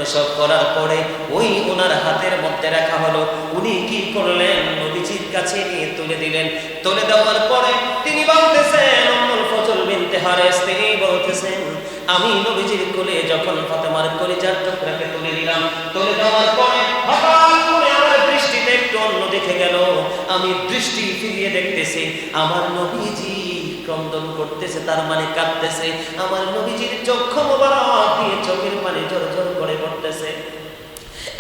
এসব করার পরে ওই ওনার হাতের মধ্যে রাখা হলো। উনি কি করলেন, নবীজির কাছে নিয়ে তুলে দিলেন। তুলে দেওয়ার পরে তিনি বলতেছেন, উম্মুল ফজল বিনতে হারেস, তিনি বলতেছেন, আমি নবীজির কোলে যখন ফাতেমার কলিজার টুকরাকে তুলে দিলাম, তুলে দেওয়ার পরে হঠাৎ করে আমার দৃষ্টিতে একটু অন্য দিকে গেল। আমি দৃষ্টি ফিরিয়ে দেখতেছি আমার নবীজি ক্রন্দন করতেছে, তার মানে কাঁদতেছে। আমার নবীজির চক্ষু মোবারক দিয়ে চোখের পানি ঝরঝর করে পড়তেছে।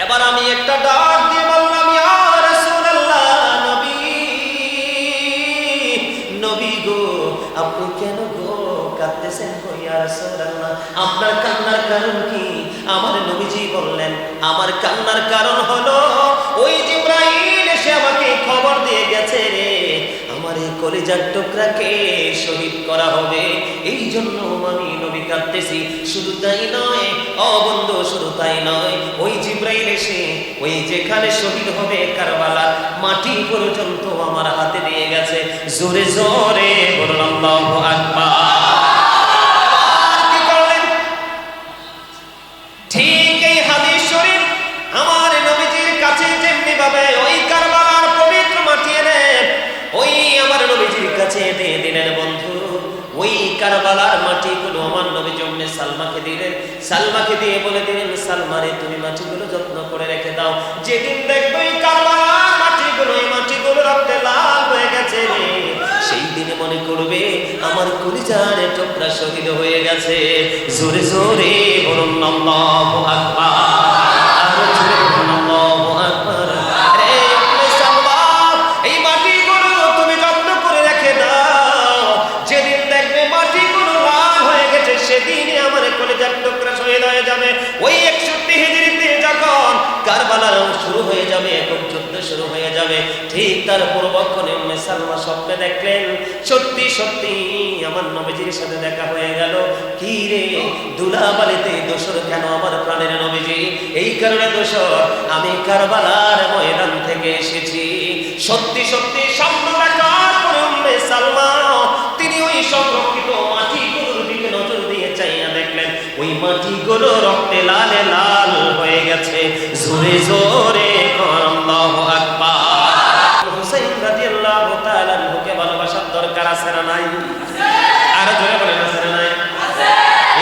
এবার আমি একটা ডাক দিয়ে বললাম, ইয়া রাসূলুল্লাহ, নবী, নবী গো, আপনি কেন গো কাঁদতেছেন গো ইয়া রাসূলুল্লাহ? আপনার কান্নার কারণ কি? আমার নবীজি বললেন, আমার কান্নার কারণ হলো ওই জিবরাইল এসে আমাকে খবর দিয়ে গেছে রে, আমার এই কলিজার টুকরাকে শহীদ করা হবে, এই জন্য আমি নবী কাঁদতেছি। শুধু তাই নয় ও বন্ধু, শুধু তাই নয়, ওই জিবরাইল এসে ওই যেখানে শহীদ হবে কারবালার মাটি পর্যন্ত আমার হাতে দিয়ে গেছে। জোরে জোরে বলুন আল্লাহু আকবার। কি করলেন? ঠিক এই হাদিস শরীফ আমার নবীজির কাছে যেমনি ভাবে ওই কারবালার পবিত্র মাটি এনে ওই আমার নবীজির কাছে দিয়ে দিলেন বন্ধু, ওই কারবালার মাটিগুলো আমার নবী উম্মে সালমাকে দিলেন। সালমাকে দিয়ে বলে দিলেন, সালমারে তুমি মাটিগুলো যত্ন করে রেখে দাও, যেদিন দেখবে এই কারবালার মাটিগুলো, এই মাটিগুলো রক্তে লাল হয়ে গেছে রে, সেই দিনে মনে করবে আমার কলিজার টুকরা শহীদ হয়ে গেছে। জোরে জোরে বলুন আল্লাহু আকবার। আরো জোরে বলুন আল্লাহু আকবার। রে উম্মে সালমা, এই মাটিগুলো তুমি যত্ন করে রেখে দাও, যেদিন দেখবে মাটিগুলো লাল হয়ে গেছে, সেদিনই আমার কলিজার টুকরা শহীদ হয়ে যাবে। ওই 61 হিজরিতে যখন কারবালার শুরু হয়ে যাবে, এখন যুদ্ধ শুরু হয়ে যাবে, ঠিক তার পূর্বক্ষণে উম্মে সালমা স্বপ্নে দেখলেন, সত্যি সত্যি আমার নবীজির সাথে দেখা হয়ে গেল। কি রে, দুলাবালিতে দোসর কেন আমার প্রাণের নবীজি? এই কারণে দোসর, আমি কারবালার ময়দান থেকে এসেছি। সত্যি সত্যি স্বপ্ন দেখার পরে উম্মে সালমা তিনি ওই সংরক্ষিত মাটিগুলোর দিকে নজর দিয়ে চাইয়া দেখলেন, ওই মাটিগুলো রক্তে লালে লাল হয়ে গেছে। জোরে জোরে আল্লাহু আকবার। হুসাইন রাদিয়াল্লাহু তাআলা আনহুকে ভালোবাসার দরকার আছে না নাই? আর জোরে বলেন, আছে না নাই?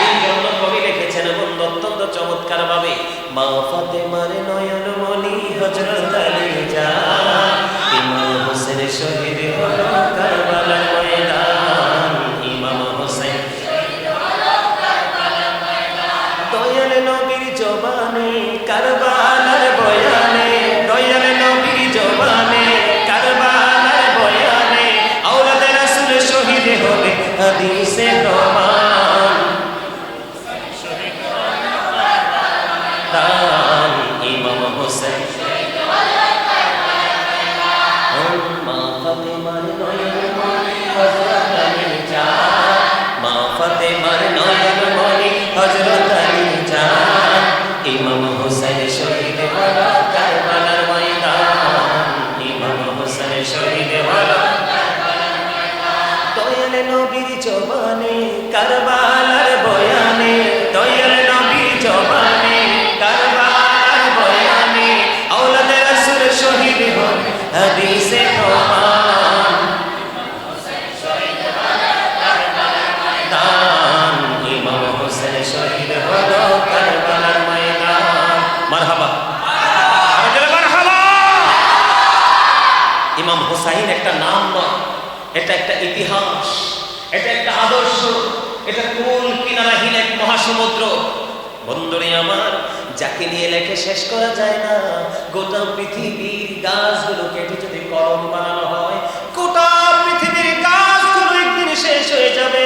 এই জন্য কবি লিখেছেন বন্ধু অত্যন্ত চমৎকার ভাবে, মা ফাতেমার নয়ন মনি হযরত আলী জান, ইমাম হোসেন শহীদ হলো কারবালার ময়দান, ইমাম হোসেন শহীদ হলো কারবালার ময়দান। দয়াল নবীর জবানে কারবালার বয়ানে, দয়াল নবীর জবানে কারবালার বয়ানে, আওলাদে রাসূল শহীদ হবে হাদিসে প্রমাণ, শহীদ হলো কারবালার ময়দান, ইমাম হোসেন শহীদ হলো কারবালার ময়দান। মা ফাতেমার নয়ন মনি হযরত আলী জান, মা ফাতেমার নয়ন মনি হযরত আলী জান, ইমাম হোসেন শহীদ হলো কারবালার ময়দান, ইমাম হোসেন শহীদ হলো কারবালার ময়দান। দয়াল নবীর জবানে কারবালার বয়ানে, দয়াল নবীর জবানে কারবালার বয়ানে, আওলাদে রাসূল শহীদ হবে হাদিসে প্রমাণ, হোসেন শহীদ হলো কারবালার ময়দান, ইমাম হোসেন শহীদ হলো কারবালার ময়দান। মারহাবা, আরো জোরে মারহাবা। ইমাম হুসাইন একটা নাম নয়, এটা একটা ইতিহাস, এটা একটা আদর্শ, এটা কুল কিনারাহীন এক মহাসমুদ্র। বন্ধুরে আমার, যাকে নিয়ে লেখে শেষ করা যায় না। গোটা পৃথিবীর গাছগুলো কেটে যদি কলম বানানো হয়, গোটা পৃথিবীর গাছগুলো একদিন শেষ হয়ে যাবে,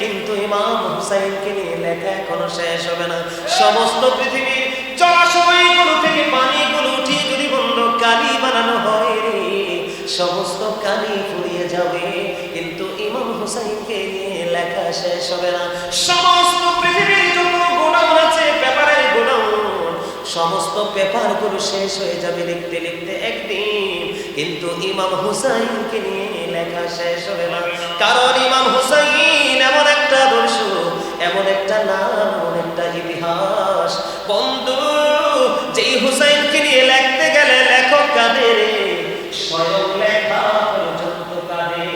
কিন্তু ইমাম হুসাইনকে নিয়ে লেখা এখনো শেষ হবে না। সমস্ত পৃথিবীর জলাশয়গুলো থেকে পানিগুলো উঠিয়ে যদি বন্ধ কালি বানানো হয় রে, সমস্ত কালি ফুরিয়ে যাবে, কিন্তু ইমাম হুসাইনকে নিয়ে লেখা শেষ হবে না। সমস্ত পৃথিবীর যত গোডাউন আছে, পেপারের গোডাউন, সমস্ত পেপারগুলো শেষ হয়ে যাবে লিখতে লিখতে একদিন, কিন্তু ইমাম হুসাইনকে নিয়ে লেখা শেষ হবে না। কারণ ইমাম হুসাইন এমন একটা আদর্শ, এমন একটা নাম, এমন একটা ইতিহাস বন্ধু। হুসাইনকে নিয়ে লিখতে গেলে লেখক কাঁদে রে, স্বয়ং লেখা পর্যন্ত কাঁদে।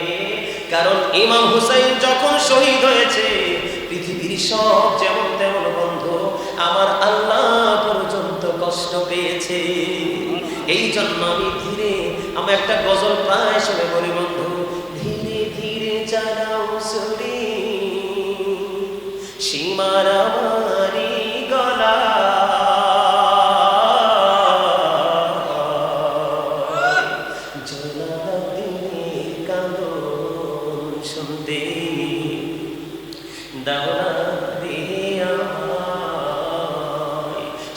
কারণ ইমাম হুসাইন যখন শহীদ হয়েছে, পৃথিবীর সব যেমন তেমন বন্ধু, আমার আল্লাহ পর্যন্ত কষ্ট পেয়েছে। এই জন্য আমি একটা গজল প্রায় শুনে বলি, বন্ধু ধীরে ধীরে চালাও ছুরি, সীমার আমারি গলা, জলাদিনের কাঁদন শুনতে দাও না রে আমায়,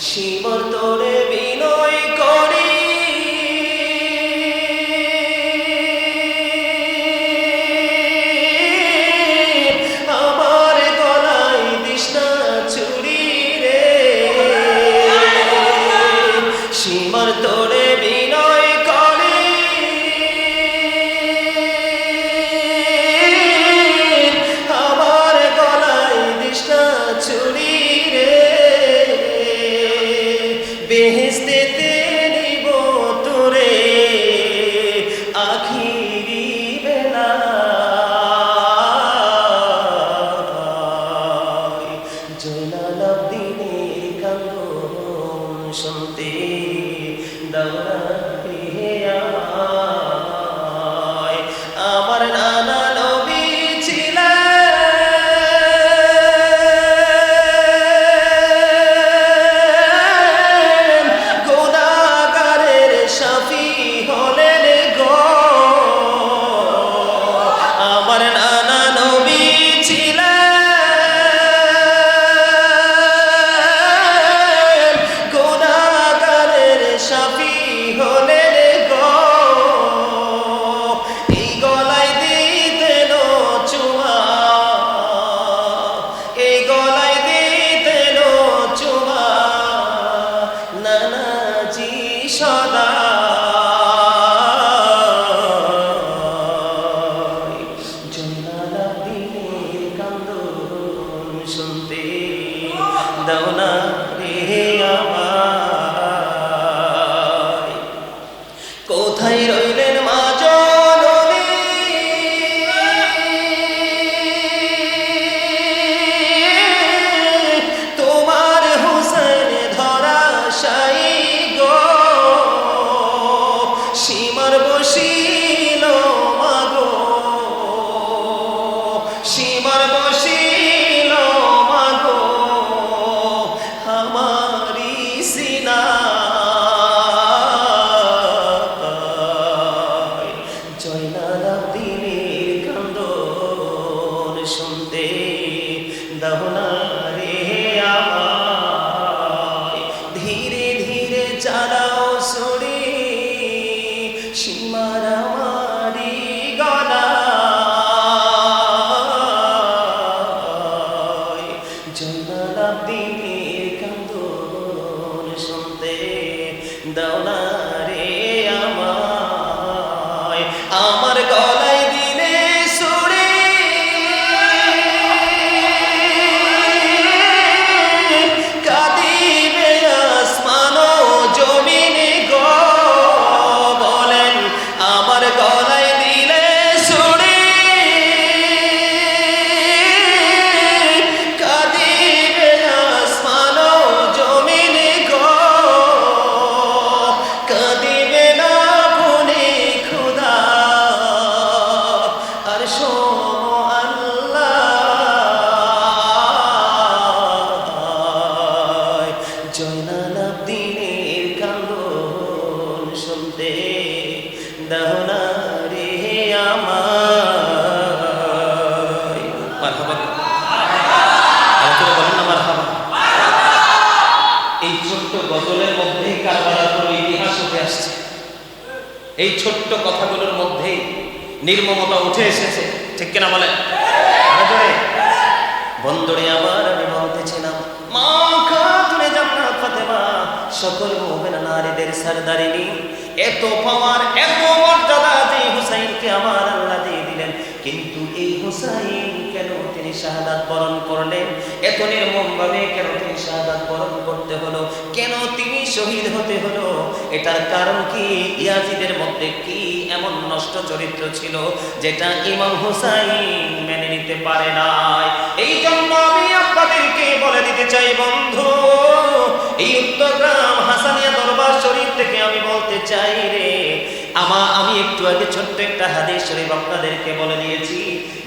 সীমার তোরে বিনয় করি, আমার গলায় দিস না ছুরি রে, সীমার তোরে বিনয় করি, আমার গলায় দিস না ছুরি রে, বেহেশতেতে নিব তোরে আখিরি বেলায়, জয়নালাব্দিনের কান্দন শুনতে দাও না রে আমায়। আমার নানা নবী ছিলেন, গুনাহগারের শাফি হলেন গো। আমার নানা নবী ছিলেন, গুনাহগারের শাফি হলেন গো। এই গলায় দিতেন চুমা, এই গলায় দিতেন চুমা, নানাজি সদা জয়নালাব্দিনের কান্দন শুনতে দাও না রে আমায়। কোথায় রইলেন মা জননী, তোমার হুসাইন ধরাশায়ী গো, সীমার বসিল মাগো, সীমার বসিল মাগো, আমারি সিনায়, জয়নালাব্দিনের কান্দন শুনতে দাও না রে আমায়। ধীরে ধীরে চালাও ছুরি, সীমার আমারি গলায়, জয়নালাব্দিনের কান্দন শুনতে দাও না রে আমায়। আমার গলায় দিলে ছুরি, কাঁদিবে আসমান ও জমিন গো। বলেন আমার গলায় দিলে ছুরি, কাঁদিবে আসমান ও জমিন গো। কাঁদিবে না বনে খুদা, আর শোনো আল্লাহ, জয়নালাব্দিনের কান্দন শুনতে দাও না রে আমায়। মারহাবা, আর কেউ বলেন না মারহাবা। এই ছোট্ট গজলের মধ্যেই কারবালার কোনো ইতিহাস উঠে আসছে, এই ছোট্ট কথাগুলোর মধ্যেই নির্মমতা উঠে এসেছে, ঠিক কিনা বলেন? বন্ধুরে আমার আমি বলতেছিলাম, মা খাতুনে জান্নাত ফাতেমা সকল মুমিনা নারীদের সরদারিনী, এত পাওয়ার এত মর্যাদা যে হুসাইনকে আমার আল্লাহ দিয়ে দিলেন, কিন্তু এই হুসাইন কেন তিনি শাহাদাত বরণ করলেন? এত নির্মমভাবে কেন তিনি শাহাদাত বরণ করতে হলো? কেন তিনি শহীদ হতে হলো, এটার কারণ কি? ইয়াজিদের মধ্যে কি এমন নষ্ট চরিত্র ছিল যেটা ইমাম হুসাইন মেনে নিতে পারে নাই? এই জন্য আমি আপনাদেরকে বলে দিতে চাই বন্ধু, এই উত্তরগ্রাম হাসানিয়া দরবার শরীফ থেকে আমি বলতে চাই রে, আমি একটু আগে ছোট্ট একটা হাদিস শরীফ আপনাদেরকে বলে দিয়েছি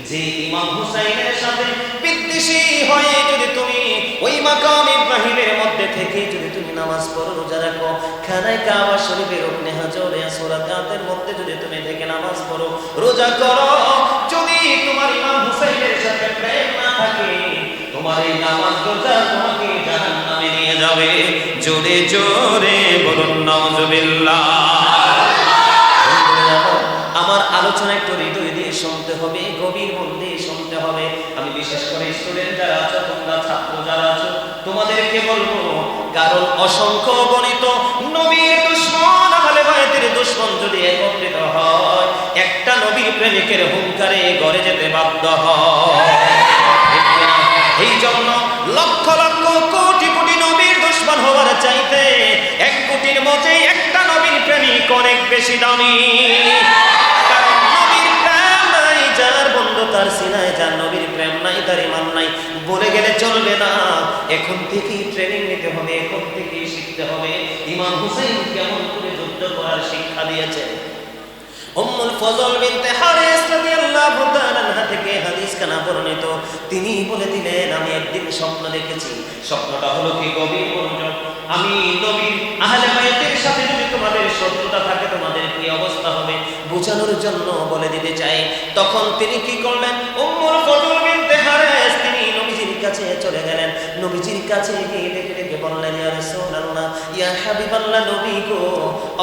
যে ইমাম হুসাইনের সাথে বিদ্বেষী হয়ে যদি তুমি ওই মাকাম ইব্রাহিমের মধ্যে থেকে যদি তুমি নামাজ পড়ো, রোজা রাখো, খানায় কাবা শরীফের রুকনে হাজরে আসওয়াদের মধ্যে যদি তুমি থেকে নামাজ পড়ো, রোজা করো, যদি তোমার ইমাম হুসাইনের সাথে প্রেম না থাকে, তোমার এই নামাজ রোজা তোমাকে জাহান্নামে নিয়ে যাবে। জোরে জোরে বলুন নাউজুবিল্লাহ। আমার আলোচনা একটু হৃদয় দিয়ে শুনতে হবে, গভীর মন দিয়ে শুনতে হবে। আমি বিশেষ করে স্টুডেন্ট যারা আছো, তোমরা ছাত্র যারা আছো, তোমাদেরকে বলবো, কারণ অসংখ্য গণিত নবীর দুশমন, আহলে বায়তের দুশমন যদি একত্রিত হয়, একটা নবীর প্রেমিকের হুঙ্কারে গড়ে যেতে বাধ্য হয়। এই জন্য লক্ষ লক্ষ কোটি কোটি নবীর দুশমন হওয়ার চাইতে 1 কোটির মধ্যে একটা নবীর প্রেমিক অনেক বেশি দামি। তার সিনায় যার নবীর প্রেম নাই, তার ঈমান নাই, বলে গেলে চলবে না। এখন থেকেই ট্রেনিং নিতে হবে, এখন থেকেই শিখতে হবে। ইমাম হুসাইন কেমন করে যুদ্ধ করার শিক্ষা দিয়েছেন। উম্মুল ফজল বিনতে হারিস রাদিয়াল্লাহু তাআলা আনহা থেকে হাদিস কানা বর্ণিত, তিনি বলে দিলেন, আমি একদিন স্বপ্ন দেখেছি। স্বপ্নটা হলো কি? গভীর মনোযোগ। আমি নবীর আহলে বায়তের সাথে যদি তোমাদের শত্রুতা থাকে, তোমাদের কি অবস্থা হবে বোঝানোর জন্য বলে দিতে চাই। তখন তিনি কি করলেন? উম্মুল ফজল বিনতে হারিস তিনি নবীজির কাছে চলে গেলেন। নবীজির কাছে গিয়ে ডেকে ডেকে বললেন, ইয়া রাসূলুল্লাহ, ইয়া হাবিবাল্লাহ, নবী গো,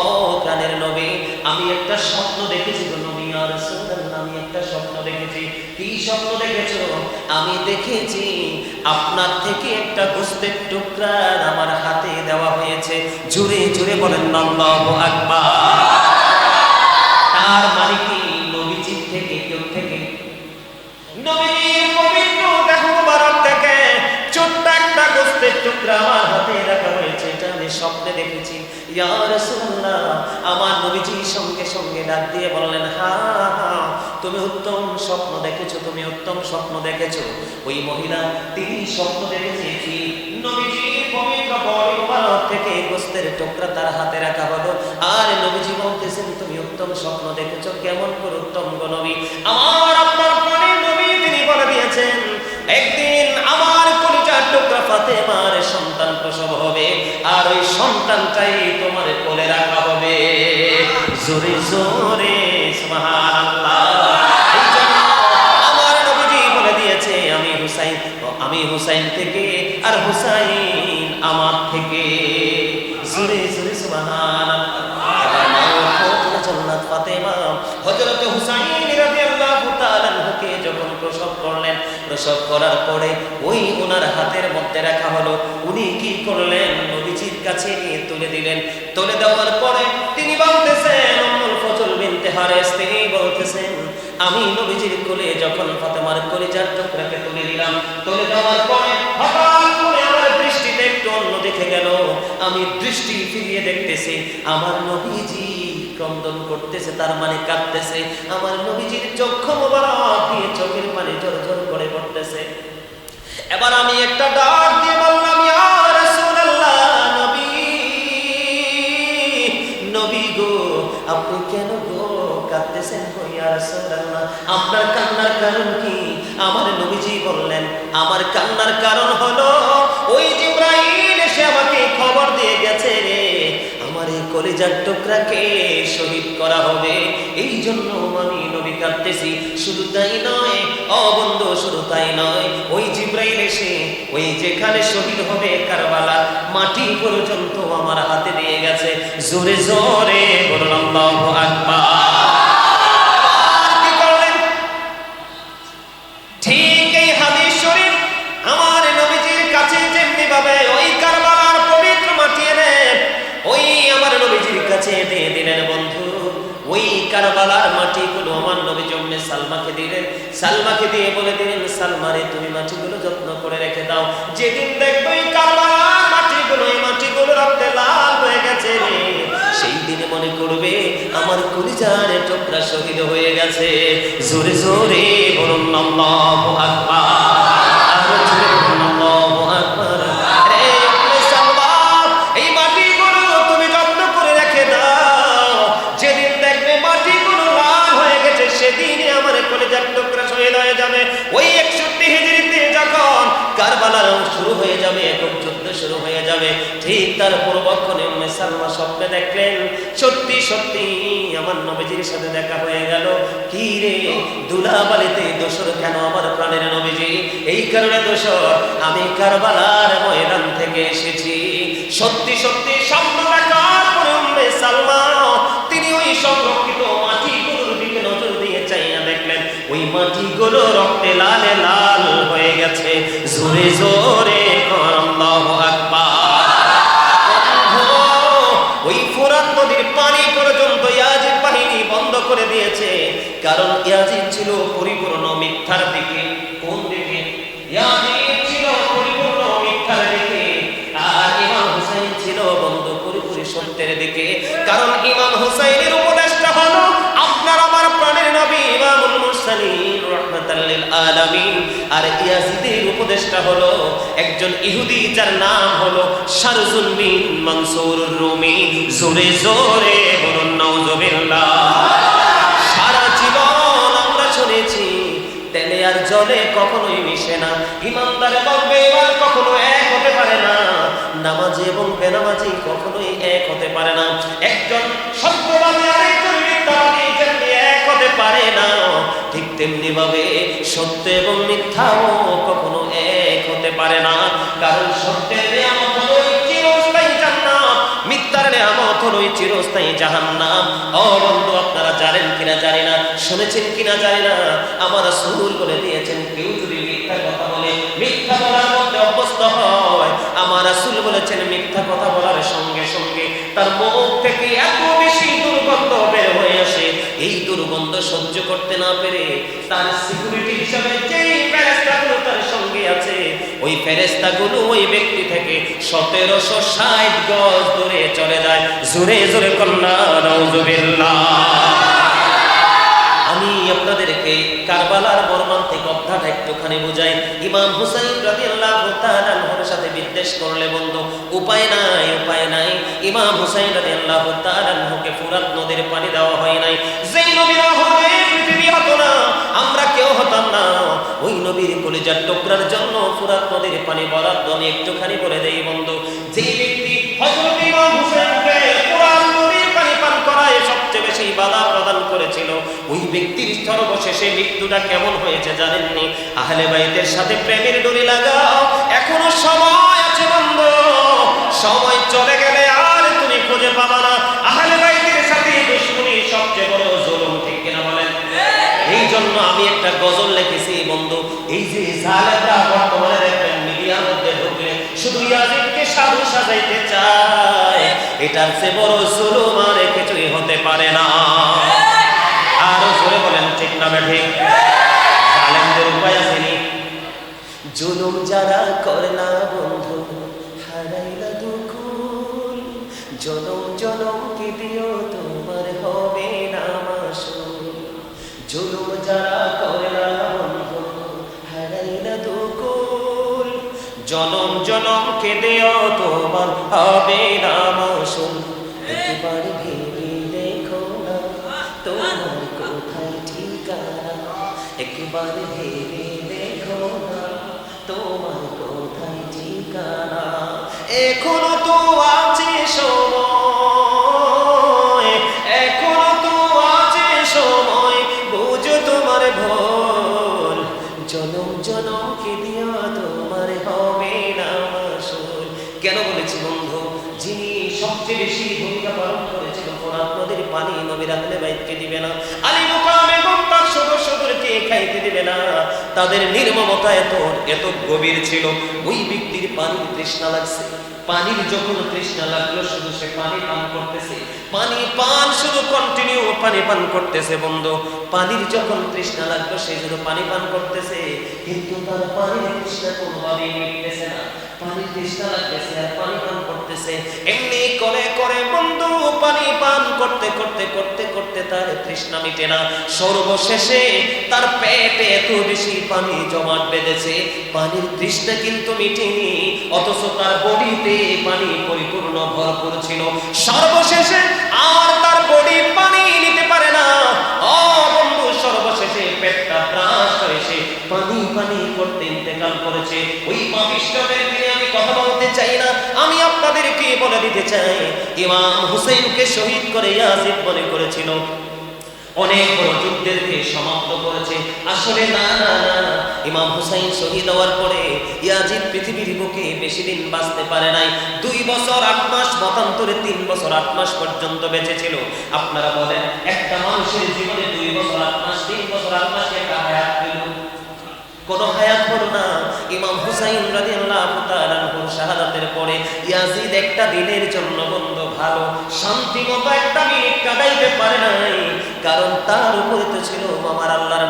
ও প্রাণের নবী, আমি একটা স্বপ্ন দেখেছি গো নবী, ইয়া রাসূলুল্লাহ, আমি একটা স্বপ্ন দেখেছি। কি স্বপ্ন দেখেছো? আমি দেখেছি আপনার থেকে একটা গোশতের টুকরা আমার হাতে দেওয়া হয়েছে। জোরে জোরে বলেন আল্লাহু আকবার। তার মানে কি? নবীজির থেকে, কেউ থেকে, নবীর পবিত্র দেহ মুবারক থেকে ছোট্ট একটা গোশতের টুকরা আমার হাতে রাখা হয়েছে, এটা আমি স্বপ্নে দেখেছি। ইয়া রাসূলুল্লাহ, আমার নবীজি সঙ্গে সঙ্গে ডাক দিয়ে বললেন, হ্যাঁ, তুমি উত্তম স্বপ্ন দেখেছো, তুমি উত্তম স্বপ্ন দেখেছো। ওই মহিলা তিনি স্বপ্ন দেখেছে কি নবীজির পবিত্র বডি মুবারক থেকে গোশতের টুকরা তার হাতে রাখা হলো। আর নবীজি বলতেছেন, তুমি উত্তম স্বপ্ন দেখেছো। কেমন করে উত্তম গো নবী? আমার আপনার প্রাণের নবী তিনি বলে দিয়েছেন, একদিন আমার কলিজার টুকরা ফাতেমার সন্তান প্রসব হবে, আর ওই সন্তানটাই তোমার কোলে রাখা হবে। জোরে জোরে সুবহানাল্লাহ। এই জন্য আমার নবীজি বলে দিয়েছে, আমি হুসাইন থেকে, আর হুসাইন আমার থেকে। জোরে জোরে সুবহানাল্লাহ। ফাতেমা হযরত হুসাইন রাদিয়াল্লাহু তাআলা আনহুকে যখন প্রসব করলেন, প্রসব করার পরে ওই ওনার হাতের মধ্যে রাখা হলো। উনি কি করলেন? নবীজির কাছে নিয়ে তুলে দিলেন। তুলে দেওয়ার পরে তিনি বলতেছেন, উম্মুল ফজল বিনতে হারিস তিনি বলতেছেন, আমি নবীজির কোলে যখন ফাতেমার কলিজার টুকরাকে তুলে দিলাম, তুলে দেওয়ার পরে হঠাৎ করে আমার দৃষ্টিতে একটু অন্য দিকে গেল। আমি দৃষ্টি ফিরিয়ে দেখতেছি আমার নবীজি ক্রন্দন করতেছে, তার মানে কাঁদতেছে। আমার নবীজির চক্ষু মোবারক দিয়ে চোখের পানি ঝরঝর করে পড়তেছে। এবার আমি একটা ডাক দিয়ে বললাম, ইয়া রাসূলুল্লাহ, নবী গো, আপনি কেন গো কাঁদতেছেন গো? ইয়া রাসূলুল্লাহ, আপনার কান্নার কারণ কি? আমার নবীজি বললেন, আমার কান্নার কারণ হলো ওই জিবরাইল এসে আমাকে খবর দিয়ে গেছে রে, আমার এই কলিজার টুকরাকে শহীদ করা হবে। এই জন্য আমি নবী কাঁদতেছি। শুধু তাই নয় ও বন্ধু, শুধু তাই নয়, ওই জিবরাইল এসে ওই যেখানে শহীদ হবে কারবালা মাটি পর্যন্ত আমার হাতে দিয়ে গেছে। জোরে জোরে বলুন আল্লাহু আকবার। কি করলেন? ঠিক এই হাদিস শরীফ আমার নবীজির কাছে যেমনি ভাবে ওই কারবালার পবিত্র মাটি এনে ওই আমার নবীজির কাছে দিয়ে দিলেন বন্ধু, ওই কারবালার মাটিগুলো আমার নবী জম্মে সালমাকে দিলেন। সালমাকে দিয়ে বলে দিলেন, সালমারে তুমি মাটিগুলো যত্ন করে রেখে দাও, যেদিন দেখবে এই কারবালার মাটিগুলো, এই মাটিগুলো রক্তে লাল মনে করবে আমার কলিজার টুকরা শহীদ হয়ে গেছে। জোরে জোরে বলুন আল্লাহু আকবার, আরো জোরে বলুন আল্লাহু আকবার। রে উম্মে সালমা, এই মাটিগুলো তুমি যত্ন করে রেখে দাও, যেদিন দেখবে মাটিগুলো লাল হয়ে গেছে সেদিনই আমার কলিজার টুকরা শহীদ হয়ে যাবে। ওই 61 হিজরিতে যখন কারবালার শুরু হয়ে যাবে, একক যুদ্ধ শুরু হয়ে যাবে, ঠিক তার পূর্বক্ষণে উম্মে সালমা স্বপ্নে দেখলেন সত্যি সত্যি আমার নবীজির সাথে দেখা হয়ে গেল। কি রে দুলাবালিতে দোসর কেন আমার প্রাণের নবীজি? এই কারণে দোসর, আমি কারবালার ময়দান থেকে এসেছি। সত্যি সত্যি স্বপ্ন দেখার পরে উম্মে সালমা তিনি ওই সংরক্ষিত মাটিগুলোর দিকে নজর দিয়ে চাইয়া দেখলেন ওই মাটিগুলো রক্তে লালে লাল হয়ে গেছে। জোরে জোরে আল্লাহু আকবার। ওই ফোরাত নদীর পানি পর্যন্ত ইয়াজিদ বাহিনী বন্ধ করে দিয়েছে, কারণ ইয়াজিদ ছিল পরিপূর্ণ মিথ্যার দিকে। কোন দিকে? ইয়াজিদ ছিল পরিপূর্ণ মিথ্যার দিকে, আর ইমাম হুসাইন ছিল বন্ধু পুরোপুরি সত্যের দিকে। কারণ ইমাম হুসাইনের উপদেশটা হলো আপনার আমার প্রাণের নবী ইমামুল মুরসালিন রাহমাতাল লিল আলামিন, আর ইয়াজিদের উপদেশটা হলো একজন ইহুদি যার নাম হলো শারজুল বিন মানসুর রুমি। জোরে জোরে বলুন নাউজুবিল্লাহ। সারা জীবন আমরা শুনেছি তেলে আর জলে কখনোই মিশে না, ইমানদার এবং বেঈমান কখনো এক হতে পারে না, নামাজি এবং বেনামাজি কখনোই এক হতে পারে না, একজন সত্যবাদী আরেকজন মিথ্যাবাদী যেমনি এক হতে পারে না, ঠিক তেমনি ভাবে সত্য এবং মিথ্যাও কখনো এক হতে পারে না। কারণ সত্যের নিয়ামত হলো চিরস্থায়ী জান্নাত, মিথ্যার নিয়ামত হলো চিরস্থায়ী জাহান্নাম। ও বন্ধু, আপনারা জানেন কিনা জানি না, শুনেছেন কিনা জানি না, আমার রাসূল বলে দিয়েছেন কেউ যদি মিথ্যা কথা বলে, মিথ্যা বলার মধ্যে অভ্যস্ত হয়, আমার রাসূল বলেছেন মিথ্যা কথা বলার সঙ্গে সঙ্গে তার মুখ থেকে এত বেশি দুর্গন্ধ বের হয়ে আসে, এই দুর্গন্ধ সহ্য করতে না পেরে তার সিকিউরিটি হিসাবে যেই ফেরেশতাগুলো তার সঙ্গে আছে, ওই ফেরেশতাগুলো ওই ব্যক্তি থেকে 1760 গজ দূরে চলে যায়। জোরে জোরে কন্যা নাউজুবিল্লাহ। আমি আপনাদেরকে কারবালার মর্মান্তিক অধ্যায়টা একটুখানি বুঝাই। ইমাম হুসাইন রাদিয়াল্লাহু তাআলা আনহুর সাথে বিদ্বেষ করলে বন্ধু উপায় নাই, উপায় নাই। ইমাম হুসাইন রাদিয়াল্লাহু তাআলা আনহুকে ফুরাত নদীর পানি দেওয়া হয় নাই। যেই নবীর হলে পৃথিবী হতো না, আমরা কেউ হতাম না, ওই নবীর কলিজার টুকরার জন্য ফুরাত নদীর পানি বরাদ্দ আমি একটুখানি বলে দেই বন্ধু। যেই ব্যক্তি হযরত ইমাম হুসাইনকে ফুরাত নদীর পানি পান করায় সবচেয়ে বেশি বাধা প্রদান করেছিল, ওই ব্যক্তির সর্বশেষে মৃত্যুটা কেমন হয়েছে জানেননি? আহলে বাইতের সাথে প্রেমের ডোরি লাগাও, এখনো সময় আছে বন্ধু, সময় চলে গেলে আর তুমি খুঁজে পাবা না। আহলে বাইতের সাথে দুশমনী সবচেয়ে বড় জুলুম, ঠিক কিনা বলেন? এই জন্য আমি একটা গজল লিখেছি বন্ধু। এই যে জালেমরা বর্তমানে দেখবেন মিডিয়ার মধ্যে ঢুকলে শুধু ইয়াজিদকে সাধু সাজাইতে চায়, এটার চেয়ে বড় জুলুম আর কিছুই হতে পারে না। আরো জোরে বলেন ঠিক না ঠিক? জালেমদের উপায় আসেনি। জুলুম যারা করে না বন্ধু হারাইলা দুকুল, জনম জনম কি দিও তোমার হবে না মাসুল। জুলুম যারা করে না বন্ধু হারাইলা দুকুল, জনম জনম কে দিও তোমার হবে না মাসুল। একবার ভেবে দেখো না তোমার কোথায় ঠিকানা, একবার ভেবে দেখো না তোমার কোথায় ঠিকানা। এখনো তো আছে সময়, এখনো তো আছে সময়, বুঝো তোমার ভুল, জনম জনম কে দিয়া তোমার হবে না মাসুল। কেন বলেছি বন্ধু? যিনি সবচেয়ে বেশি ভূমিকা পালন করেছিল ফোরাত নদীর পানি নবীর আহলে বাইতকে দিবে না, আলী মুকাম এবং তার সদস্যদেরকে খাইতে দিবে না, তাদের নির্মমতা এত গভীর ছিল। ওই ব্যক্তির পানির তৃষ্ণা লাগছে, পানির যখন তৃষ্ণা লাগলো শুধু সে পানি পান করতেছে, পানি পান শুধু কন্টিনিউ পানি পান করতেছে বন্ধু। পানির যখন তৃষ্ণা লাগলো সে শুধু পানি পান করতেছে, কিন্তু তার পানির তৃষ্ণা কোনোভাবেই মিটতেছে না। পানির তৃষ্ণা লাগতেছে আর পানি পান করতেছে, এমনি করে করে বন্ধু পানি পান করতে করতে করতে করতে তার তৃষ্ণা মিটে না। সর্বশেষে তার পেটে এত বেশি পানি জমাট বেঁধেছে, পানির তৃষ্ণা কিন্তু মিটেনি, অথচ তার বডিতে পানি পরিপূর্ণ ভরপুর ছিল। সর্বশেষে আর তার বডি পানি নিতে পারে না। ও বন্ধু, সর্বশেষে পেটটা ব্রাশ করে সে পানি পানি করতে ইন্তেকাল করেছে। ওই পাপিষ্ঠদের দিনে আমি কথা বলতে চাই না, আমি আপনাদেরকে বলে দিতে চাই, ইমাম হুসাইনকে শহীদ করে ইয়াজিদ মনে করেছিল অনেক বড় যুদ্ধের দিয়ে সমাপ্ত করেছে। আসলে না না না, ইমাম হুসাইন শহীদ হওয়ার পরে ইয়াজিদ পৃথিবীর বুকে বেশি দিন বাঁচতে পারে নাই। 2 বছর 8 মাস, মতান্তরে 3 বছর 8 মাস পর্যন্ত বেঁচে ছিল। আপনারা বলেন, একটা মানুষের জীবনে 2 বছর 8 মাস, 3 বছর 8 মাস একটা হায়াত পেল? কোন হায়াত হলো না। ইমাম হুসাইন রাদিয়াল্লাহু তাআলা আনহু শাহাদাতের পরে ইয়াজিদ একটা দিনের জন্য বন্ধু ভালো শান্তি মতো একটা মিনিট কাটাইতে পারে নাই, কারণ তার উপরে তো ছিল আমার আল্লাহর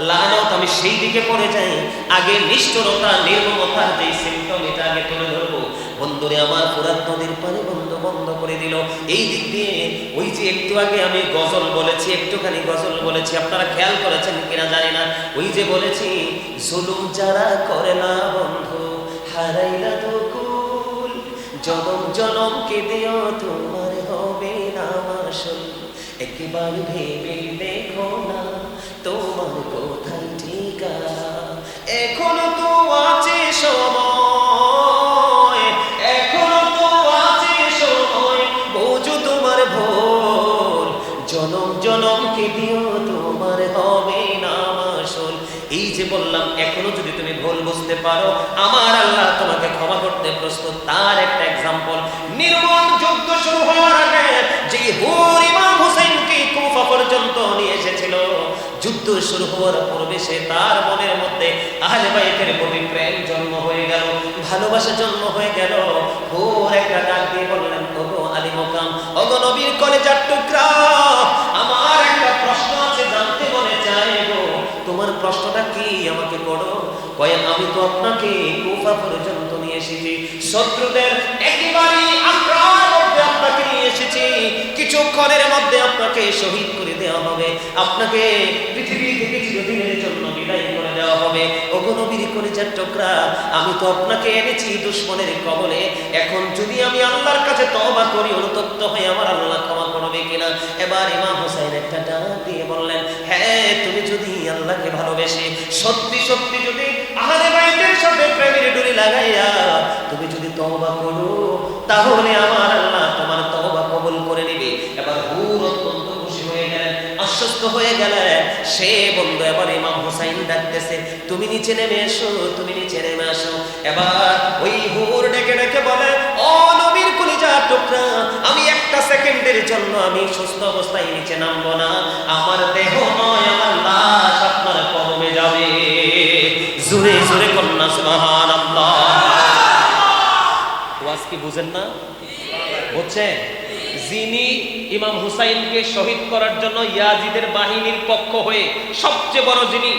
লানত। আমি সেই দিকে পড়ে যাই, আগে নিষ্ঠুরতা নির্মমতার যে সিম্পটম এটা আগে তুলে ধরবো। বন্ধুরে আমার, ফুরাত নদীর পানি বন্ধ করে দিল। এই দিক দিয়ে ওই যে একটু আগে আমি গজল বলেছি, একটুখানি গজল বলেছি, আপনারা খেয়াল করেছেন কিনা জানি না। ওই যে বলেছি, জুলুম যারা করে না বন্ধু হারাইলা তো কুল, জনম জনমকে দিও তোমার হবে না মাসুল, একবার ভেবে দেখো না তোমার কোথায় ঠিকানা, এখনো তো আছে সময়, এখনো তো আছে সময়, বোঝো তোমার ভুল, জনম জনমকে দিও তোমার হবে না মাসুল। এই যে বললাম, এখনো যদি তুমি ভুল বুঝতে পারো, আমার আল্লাহ তোমাকে ক্ষমা করতে প্রস্তুত। তার একটা এক্সাম্পল, নির্মম যুদ্ধ শুরু হওয়ার আগে যে হুর ইমাম হুসাইনকে কুফা পর্যন্ত নিয়ে এসেছিল, যুদ্ধ শুরু হওয়ার পূর্বে সে তার মনের মধ্যে আহলে বাইতের প্রতি প্রেম জন্ম হয়ে গেল, ভালোবাসা জন্ম হয়ে গেল। হুর একটা ডাক দিয়ে বললেন, ওগো আলী মোকাম, ওগো নবীর কলেজার টুকরা, আমার একটা প্রশ্ন আছে, জানতে মনে চাই গো। তোমার প্রশ্নটা কি আমাকে করো। কয়, আমি তো আপনাকে কুফা পর্যন্ত নিয়ে এসেছি, শত্রুদের একেবারে আক্রমণ মধ্যে আপনাকে নিয়ে এসেছি, কিছুক্ষণের মধ্যে আপনাকে শহীদ করে দেওয়া হবে, আপনাকে পৃথিবী থেকে চিরদিনের জন্য বিদায় করে দেওয়া হবে। ওগো নবীর কলিজার টুকরা, আমি তো আপনাকে এনেছি দুশমনের কবলে, এখন যদি আমি আল্লাহর কাছে তওবা করি, অনুতপ্ত হয়ে আমার আল্লাহ ক্ষমা করবে কিনা। এবার ইমাম হুসাইন একটা ডাক দিয়ে বললেন, হ্যাঁ, তুমি যদি আল্লাহকে ভালোবেসে সত্যি সত্যি যদি আহলে বাইতের সাথে প্রেমের ডুরি লাগাইয়া তুমি যদি তওবা করো, তাহলে আমার আল্লাহ তোমার তওবা কবুল করে নেবে। এবার হুর অত্যন্ত খুশি হয়ে গেলেন, আশ্বস্ত হয়ে গেলেন। সে বন্ধু এবার ইমাম হুসাইন ডাকতেছে, তুমি নিচে নেমে এসো, তুমি নিচে নেমে আসো। এবার ওই হুর ডেকে ডেকে বলে, ও নবীর কলিজার টুকরা, আমি একটা সেকেন্ডের জন্য আমি সুস্থ অবস্থায় নিচে নামবো না, আমার দেহ নয়, আমার লাশ আপনার কদমে যাবে। জোরে জোরে কন্যা সুবহানাল্লাহ। ওয়াজ কি বুঝেন না? বুঝছেন? যিনি ইমাম হুসাইনকে শহীদ করার জন্য ইয়াজিদের বাহিনীর পক্ষ হয়ে সবচেয়ে বড় যিনি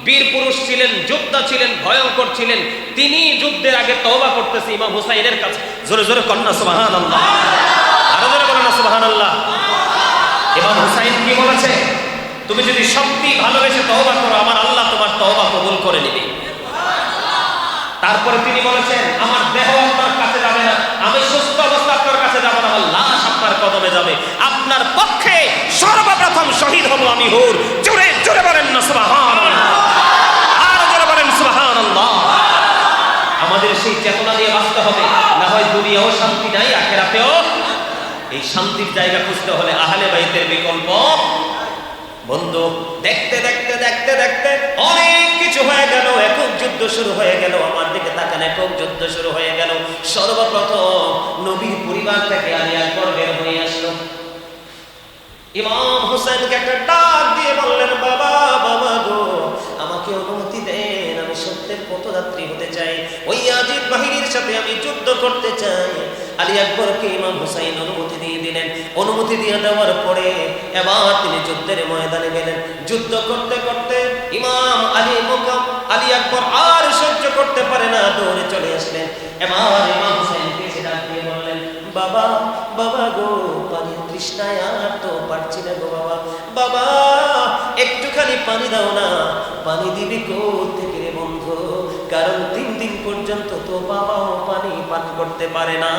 বীর পুরুষ ছিলেন, যোদ্ধা ছিলেন, ভয়ঙ্কর ছিলেন, তিনি যুদ্ধের আগে তওবা করতেছে ইমাম হুসাইনের কাছে। জোরে জোরে কন্যা সুবহানাল্লাহ, আরো জোরে বলেন না সুবহানাল্লাহ। ইমাম হুসাইন কি বলেছে? তুমি যদি সত্যি ভালোবেসে তওবা করো, আমার আল্লাহ তোমার তওবা কবুল করে নেবে। তারপরে তিনি বলেছেন, আমার দেহ আপনার কাছে যাবে না, আমি সুস্থ অবস্থা আপনার কাছে যাব না, আমার লাশ আপনার কদমে যাবে, আপনার পক্ষে সর্বপ্রথম শহীদ হব আমি হুর। জোরে জোরে বলেন না সুবহানাল্লাহ, আর জোরে বলেন সুবহানাল্লাহ। আমাদের সেই চেতনা নিয়ে বাঁচতে হবে, না হয় দুনিয়াও শান্তি নাই, আখিরাতেও। এই শান্তির জায়গা খুঁজতে হলে আহলে বাইতের বিকল্প। বন্ধু, দেখতে দেখতে দেখতে দেখতে অনেক কিছু হয়ে গেল, একক যুদ্ধ শুরু হয়ে গেল। আমার দিকে তাকান, একক যুদ্ধ শুরু হয়ে গেল। সর্বপ্রথম নবীর পরিবার থেকে আলী আকবর বের হয়ে আসলো। ইমাম হুসাইনকে একটা ডাক দিয়ে বললেন, বাবা বাবা গো, আমাকে অনুমতি দেন, আমি সত্যের পথযাত্রী হতে চাই, ওই ইয়াজিদ বাহিনীর সাথে আমি যুদ্ধ করতে চাই। আলী আকবরকে ইমাম হুসাইন অনুমতি দিয়ে দিলেন। অনুমতি দিয়ে দেওয়ার পরে এবার তিনি যুদ্ধের ময়দানে গেলেন। যুদ্ধ করতে করতে ইমাম আলী আকবর করতে পারে না, দৌড়ে চলে আসলেন। এবার ইমাম হুসাইনকে এসে ডাক দিয়ে বললেন, বাবা বাবা গো, পানির তৃষ্ণায় আর তো পারছি না গো বাবা, বাবা একটুখানি পানি দাও না। পানি দিবি কোত্থেকে রে বন্ধু, কারণ 3 দিন পর্যন্ত তো বাবাও পানি পান করতে পারে না,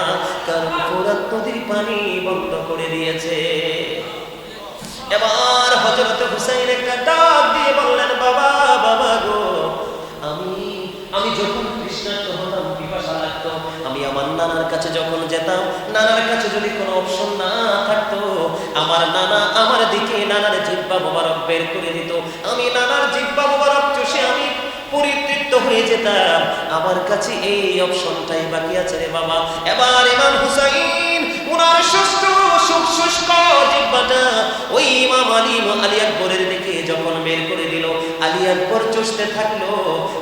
কারণ ফোরাত নদীর পানি বন্ধ করে দিয়েছে। এবার হযরত হুসাইন একটা ডাক দিয়ে বললেন, বাবা বাবা গো, আমি যখন তৃষ্ণার্ত হতাম, পিপাসা লাগতো, আমি আমার নানার কাছে যখন যেতাম, নানার কাছে যদি কোনো অপশন না থাকতো, আমার নানা আমার দিকে নানার জিহ্বা মোবারক বের করে দিত, আমি নানার জিহ্বা মোবারক চষে আমি পরিতৃপ্ত হয়ে যেতাম, আমার কাছে এই অপশনটাই বাকি আছে রে বাবা। এবার ইমাম হুসাইন উনার শুষ্ক জিহ্বাটা ওই ইমাম আলী আকবরের দিকে যখন বের করে দিল, আলী আকবর চষতে থাকলো,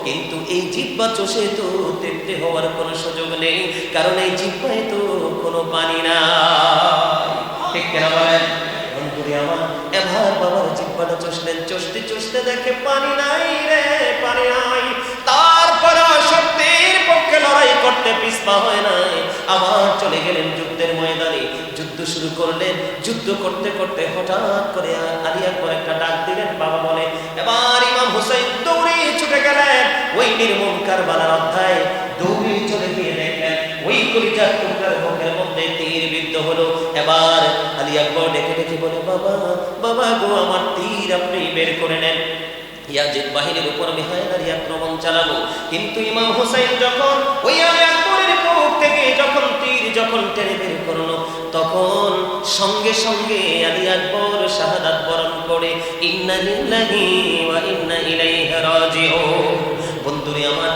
কিন্তু এই জিহ্বা চষে তো তৃপ্তি হওয়ার কোনো সুযোগ নেই, কারণ এই জিহ্বায় তো কোনো পানি নাই। ঠিক কেনা বলেন বন্ধুরে আমার? এবার বাবার জিহ্বাটা চষলেন, চষতে চষতে দেখে পানি নাই রে, পানি নাই। তারপর সত্যের পক্ষে লড়াই করতে পিছপা হয় নাই, আবার চলে গেলেন যুদ্ধের ময়দানে, যুদ্ধ শুরু করলেন। যুদ্ধ করতে করতে হঠাৎ করে আলী আকবর একটা ডাক দিলেন, বাবা বলে। এবার ইমাম হুসাইন দৌড়ে ছুটে গেলেন ওই নির্মম কারবালার অধ্যায়, দৌড়ে চলে গিয়ে দেখলেন ওই কলিজার টুকরার বুকের মধ্যে তীর বিদ্ধ হলো। এবার আলী আকবর ডেকে ডেকে বলে, বাবা বাবা গো, আমার তীর আপনি বের করে নেন, ইয়াজিদ বাহিনীর উপর আমি হায়দারি আক্রমণ চালাবো। কিন্তু ইমাম হুসাইন যখন ওই আলী আকবরের বুক থেকে যখন তীর যখন টেনে বের করলো, তখন সঙ্গে সঙ্গে আলী আকবর শাহাদাত বরণ করে ইন্না লিল্লাহি ওয়া ইন্না ইলাইহি রাজিউন। বন্ধুরে আমার,